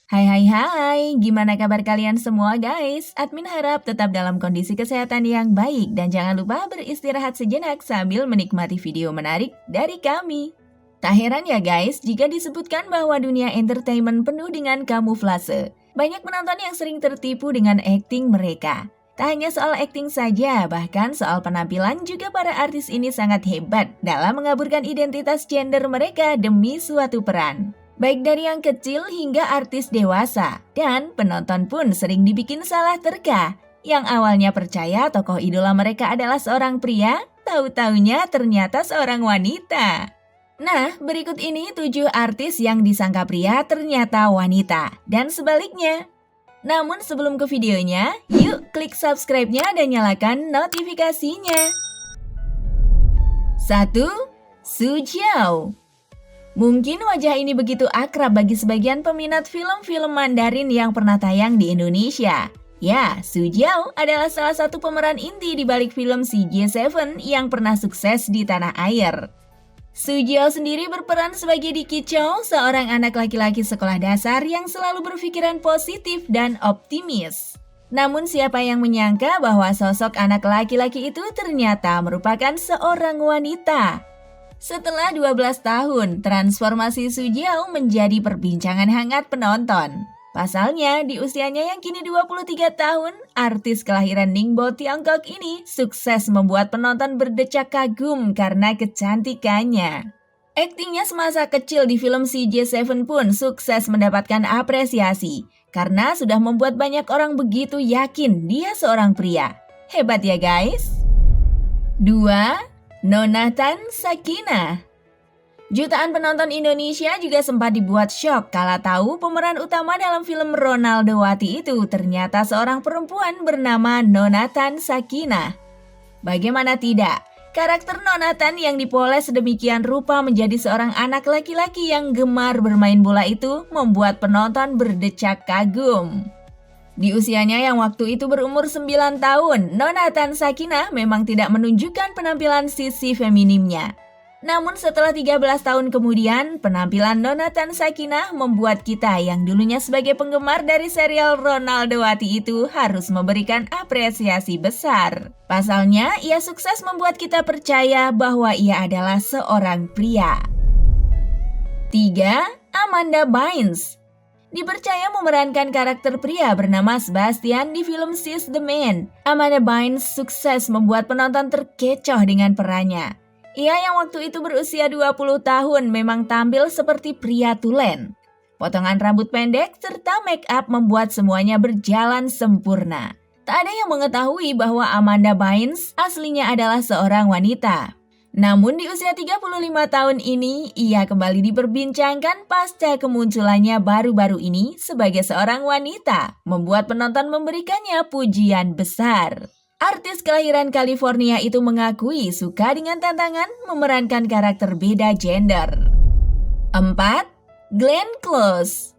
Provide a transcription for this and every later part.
Hai, gimana kabar kalian semua guys? Admin harap tetap dalam kondisi kesehatan yang baik dan jangan lupa beristirahat sejenak sambil menikmati video menarik dari kami. Tak heran ya guys jika disebutkan bahwa dunia entertainment penuh dengan kamuflase. Banyak penonton yang sering tertipu dengan akting mereka. Tak hanya soal akting saja, bahkan soal penampilan juga para artis ini sangat hebat dalam mengaburkan identitas gender mereka demi suatu peran. Baik dari yang kecil hingga artis dewasa, dan penonton pun sering dibikin salah terka. Yang awalnya percaya tokoh idola mereka adalah seorang pria, tahu-taunya ternyata seorang wanita. Nah, berikut ini 7 artis yang disangka pria ternyata wanita, dan sebaliknya. Namun sebelum ke videonya, yuk klik subscribe-nya dan nyalakan notifikasinya. 1. Su Jiao. Mungkin wajah ini begitu akrab bagi sebagian peminat film-film Mandarin yang pernah tayang di Indonesia. Ya, Su Jiao adalah salah satu pemeran inti di balik film CJ7 yang pernah sukses di tanah air. Su Jiao sendiri berperan sebagai Dicky Chow, seorang anak laki-laki sekolah dasar yang selalu berpikiran positif dan optimis. Namun siapa yang menyangka bahwa sosok anak laki-laki itu ternyata merupakan seorang wanita? Setelah 12 tahun, transformasi Su Jiao menjadi perbincangan hangat penonton. Pasalnya, di usianya yang kini 23 tahun, artis kelahiran Ningbo, Tiongkok ini sukses membuat penonton berdecak kagum karena kecantikannya. Aktingnya semasa kecil di film CJ7 pun sukses mendapatkan apresiasi karena sudah membuat banyak orang begitu yakin dia seorang pria. Hebat ya guys! 2. Nona Tan Sakinah. Jutaan penonton Indonesia juga sempat dibuat syok kala tahu pemeran utama dalam film Ronaldowati itu ternyata seorang perempuan bernama Nona Tan Sakinah. Bagaimana tidak, karakter Nona Tan yang dipoles sedemikian rupa menjadi seorang anak laki-laki yang gemar bermain bola itu membuat penonton berdecak kagum. Di usianya yang waktu itu berumur 9 tahun, Nona Tan Sakinah memang tidak menunjukkan penampilan sisi feminimnya. Namun setelah 13 tahun kemudian, penampilan Nona Tan Sakinah membuat kita yang dulunya sebagai penggemar dari serial Ronaldowati itu harus memberikan apresiasi besar. Pasalnya, ia sukses membuat kita percaya bahwa ia adalah seorang pria. 3. Amanda Bynes. Dipercaya memerankan karakter pria bernama Sebastian di film She's the Man. Amanda Bynes sukses membuat penonton terkecoh dengan perannya. Ia yang waktu itu berusia 20 tahun memang tampil seperti pria tulen. Potongan rambut pendek serta make up membuat semuanya berjalan sempurna. Tak ada yang mengetahui bahwa Amanda Bynes aslinya adalah seorang wanita. Namun di usia 35 tahun ini, ia kembali diperbincangkan pasca kemunculannya baru-baru ini sebagai seorang wanita, membuat penonton memberikannya pujian besar. Artis kelahiran California itu mengakui suka dengan tantangan memerankan karakter beda gender. 4. Glenn Close.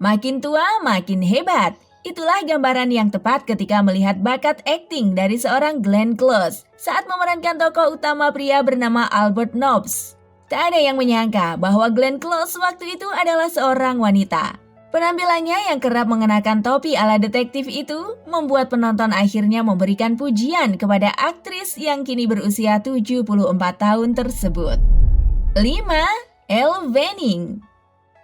Makin tua, makin hebat. Itulah gambaran yang tepat ketika melihat bakat akting dari seorang Glenn Close saat memerankan tokoh utama pria bernama Albert Nobbs. Tak ada yang menyangka bahwa Glenn Close waktu itu adalah seorang wanita. Penampilannya yang kerap mengenakan topi ala detektif itu membuat penonton akhirnya memberikan pujian kepada aktris yang kini berusia 74 tahun tersebut. 5. Elle Fanning.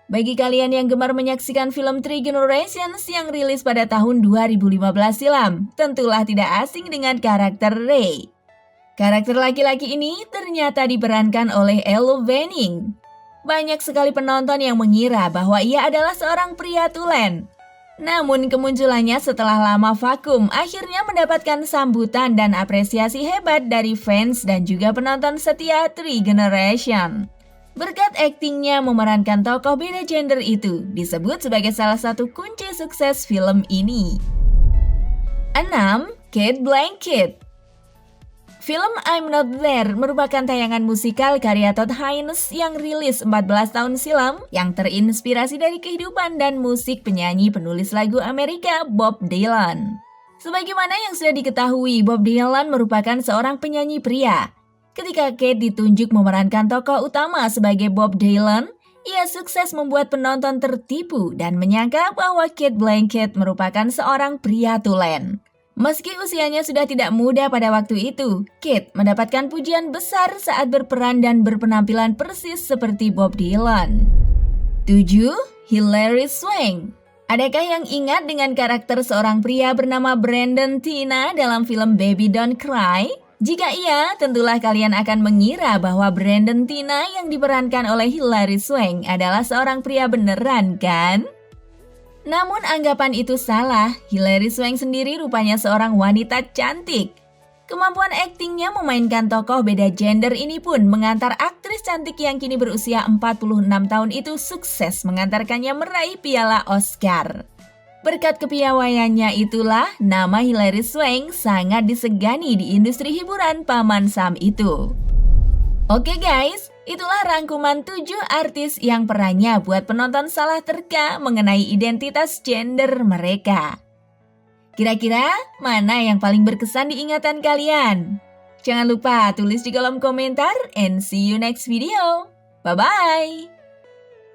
Bagi kalian yang gemar menyaksikan film Three Generations yang rilis pada tahun 2015 silam, tentulah tidak asing dengan karakter Ray. Karakter laki-laki ini ternyata diperankan oleh Elle Fanning. Banyak sekali penonton yang mengira bahwa ia adalah seorang pria tulen. Namun kemunculannya setelah lama vakum akhirnya mendapatkan sambutan dan apresiasi hebat dari fans dan juga penonton setia Three Generation. Berkat aktingnya memerankan tokoh beda gender itu disebut sebagai salah satu kunci sukses film ini. 6. Cate Blanchett. Film I'm Not There merupakan tayangan musikal karya Todd Haynes yang rilis 14 tahun silam yang terinspirasi dari kehidupan dan musik penyanyi penulis lagu Amerika Bob Dylan. Sebagaimana yang sudah diketahui, Bob Dylan merupakan seorang penyanyi pria. Ketika Cate ditunjuk memerankan tokoh utama sebagai Bob Dylan, Ia sukses membuat penonton tertipu dan menyangka bahwa Cate Blanchett merupakan seorang pria tulen. Meski usianya sudah tidak muda pada waktu itu, Cate mendapatkan pujian besar saat berperan dan berpenampilan persis seperti Bob Dylan. 7. Hilary Swank. Adakah yang ingat dengan karakter seorang pria bernama Brandon Teena dalam film Baby Don't Cry? Jika iya, tentulah kalian akan mengira bahwa Brandon Teena yang diperankan oleh Hilary Swank adalah seorang pria beneran, kan? Namun anggapan itu salah, Hilary Swank sendiri rupanya seorang wanita cantik. Kemampuan aktingnya memainkan tokoh beda gender ini pun mengantar aktris cantik yang kini berusia 46 tahun itu sukses mengantarkannya meraih piala Oscar. Berkat kepiawaiannya itulah nama Hilary Swank sangat disegani di industri hiburan paman Sam itu. Oke guys, itulah rangkuman 7 artis yang perannya buat penonton salah terka mengenai identitas gender mereka. Kira-kira mana yang paling berkesan di ingatan kalian? Jangan lupa tulis di kolom komentar and see you next video. Bye-bye!